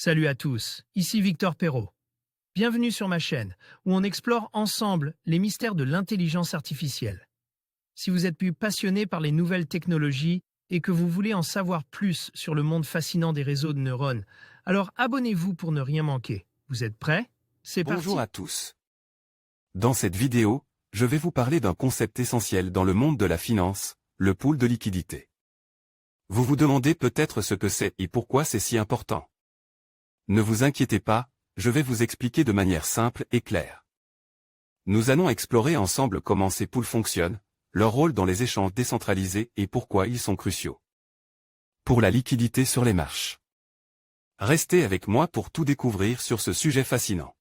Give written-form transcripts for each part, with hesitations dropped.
Salut à tous, ici Victor Perrault. Bienvenue sur ma chaîne, où on explore ensemble les mystères de l'intelligence artificielle. Si vous êtes plus passionné par les nouvelles technologies et que vous voulez en savoir plus sur le monde fascinant des réseaux de neurones, alors abonnez-vous pour ne rien manquer. Vous êtes prêts? C'est parti. Bonjour à tous. Dans cette vidéo, je vais vous parler d'un concept essentiel dans le monde de la finance, le pool de liquidité. Vous vous demandez peut-être ce que c'est et pourquoi c'est si important. Ne vous inquiétez pas, je vais vous expliquer de manière simple et claire. Nous allons explorer ensemble comment ces pools fonctionnent, leur rôle dans les échanges décentralisés et pourquoi ils sont cruciaux. Pour la liquidité sur les marches. Restez avec moi pour tout découvrir sur ce sujet fascinant.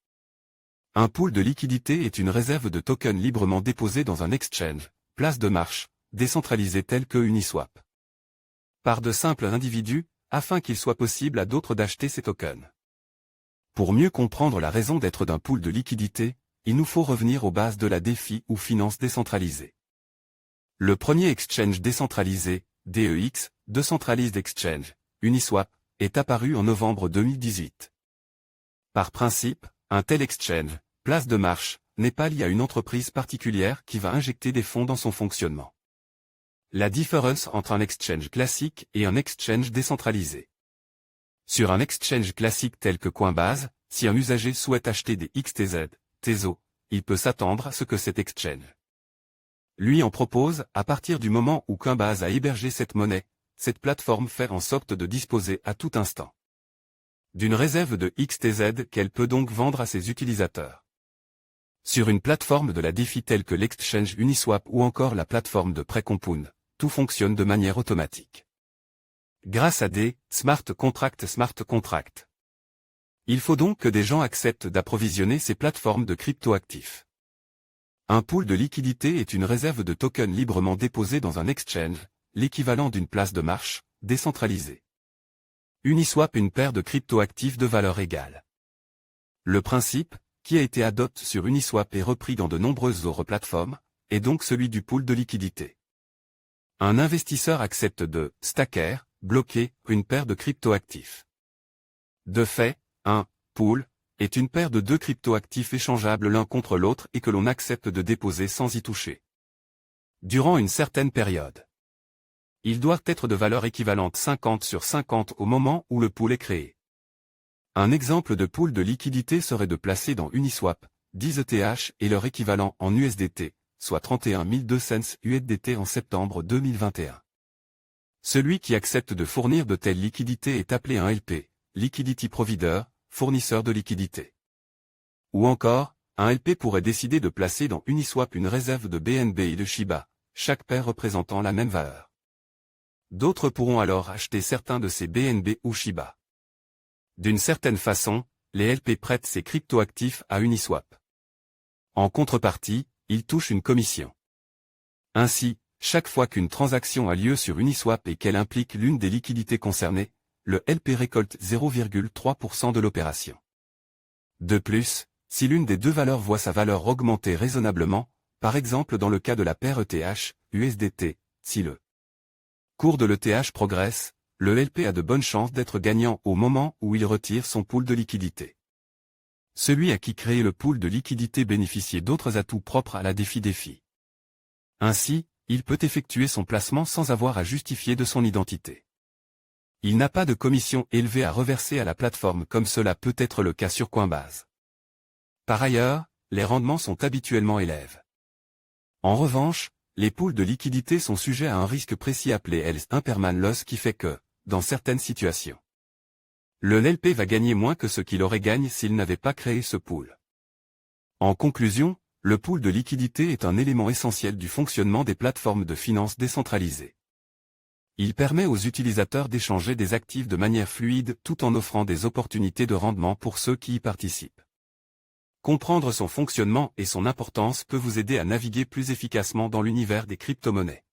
Un pool de liquidité est une réserve de tokens librement déposés dans un exchange, place de marche, décentralisée telle que Uniswap. Par de simples individus, afin qu'il soit possible à d'autres d'acheter ces tokens. Pour mieux comprendre la raison d'être d'un pool de liquidité, il nous faut revenir aux bases de la DeFi ou finance décentralisée. Le premier exchange décentralisé, DEX, Decentralized Exchange, Uniswap, est apparu en novembre 2018. Par principe, un tel exchange, place de marche, n'est pas lié à une entreprise particulière qui va injecter des fonds dans son fonctionnement. La différence entre un exchange classique et un exchange décentralisé. Sur un exchange classique tel que Coinbase, si un usager souhaite acheter des XTZ, TEZO, il peut s'attendre à ce que cet exchange lui en propose. À partir du moment où Coinbase a hébergé cette monnaie, cette plateforme fait en sorte de disposer à tout instant d'une réserve de XTZ qu'elle peut donc vendre à ses utilisateurs. Sur une plateforme de la DeFi telle que l'exchange Uniswap ou encore la plateforme de Compound, tout fonctionne de manière automatique. Grâce à des smart contracts. Il faut donc que des gens acceptent d'approvisionner ces plateformes de cryptoactifs. Un pool de liquidité est une réserve de tokens librement déposés dans un exchange, l'équivalent d'une place de marche, décentralisée. Uniswap une paire de cryptoactifs de valeur égale. Le principe, qui a été adopté sur Uniswap et repris dans de nombreuses autres plateformes, est donc celui du pool de liquidité. Un investisseur accepte de stacker, bloquer, une paire de cryptoactifs. De fait, un pool est une paire de deux cryptoactifs échangeables l'un contre l'autre et que l'on accepte de déposer sans y toucher. Durant une certaine période. Ils doivent être de valeur équivalente 50/50 au moment où le pool est créé. Un exemple de pool de liquidité serait de placer dans Uniswap 10 ETH et leur équivalent en USDT, soit 31 200 cents USDT en septembre 2021. Celui qui accepte de fournir de telles liquidités est appelé un LP, Liquidity Provider, fournisseur de liquidités. Ou encore, un LP pourrait décider de placer dans Uniswap une réserve de BNB et de Shiba, chaque paire représentant la même valeur. D'autres pourront alors acheter certains de ces BNB ou Shiba. D'une certaine façon, les LP prêtent ces cryptoactifs à Uniswap. En contrepartie, ils touchent une commission. Ainsi, chaque fois qu'une transaction a lieu sur Uniswap et qu'elle implique l'une des liquidités concernées, le LP récolte 0,3% de l'opération. De plus, si l'une des deux valeurs voit sa valeur augmenter raisonnablement, par exemple dans le cas de la paire ETH, USDT, si le cours de l'ETH progresse, le LP a de bonnes chances d'être gagnant au moment où il retire son pool de liquidité. Celui à qui créer le pool de liquidité bénéficiait d'autres atouts propres à la DeFi. Ainsi, il peut effectuer son placement sans avoir à justifier de son identité. Il n'a pas de commission élevée à reverser à la plateforme comme cela peut être le cas sur Coinbase. Par ailleurs, les rendements sont habituellement élevés. En revanche, les pools de liquidité sont sujets à un risque précis appelé impermanent loss qui fait que, dans certaines situations, le LP va gagner moins que ce qu'il aurait gagné s'il n'avait pas créé ce pool. En conclusion, le pool de liquidité est un élément essentiel du fonctionnement des plateformes de finance décentralisées. Il permet aux utilisateurs d'échanger des actifs de manière fluide tout en offrant des opportunités de rendement pour ceux qui y participent. Comprendre son fonctionnement et son importance peut vous aider à naviguer plus efficacement dans l'univers des crypto-monnaies.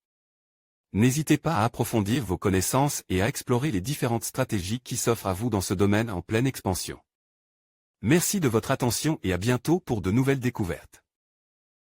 N'hésitez pas à approfondir vos connaissances et à explorer les différentes stratégies qui s'offrent à vous dans ce domaine en pleine expansion. Merci de votre attention et à bientôt pour de nouvelles découvertes.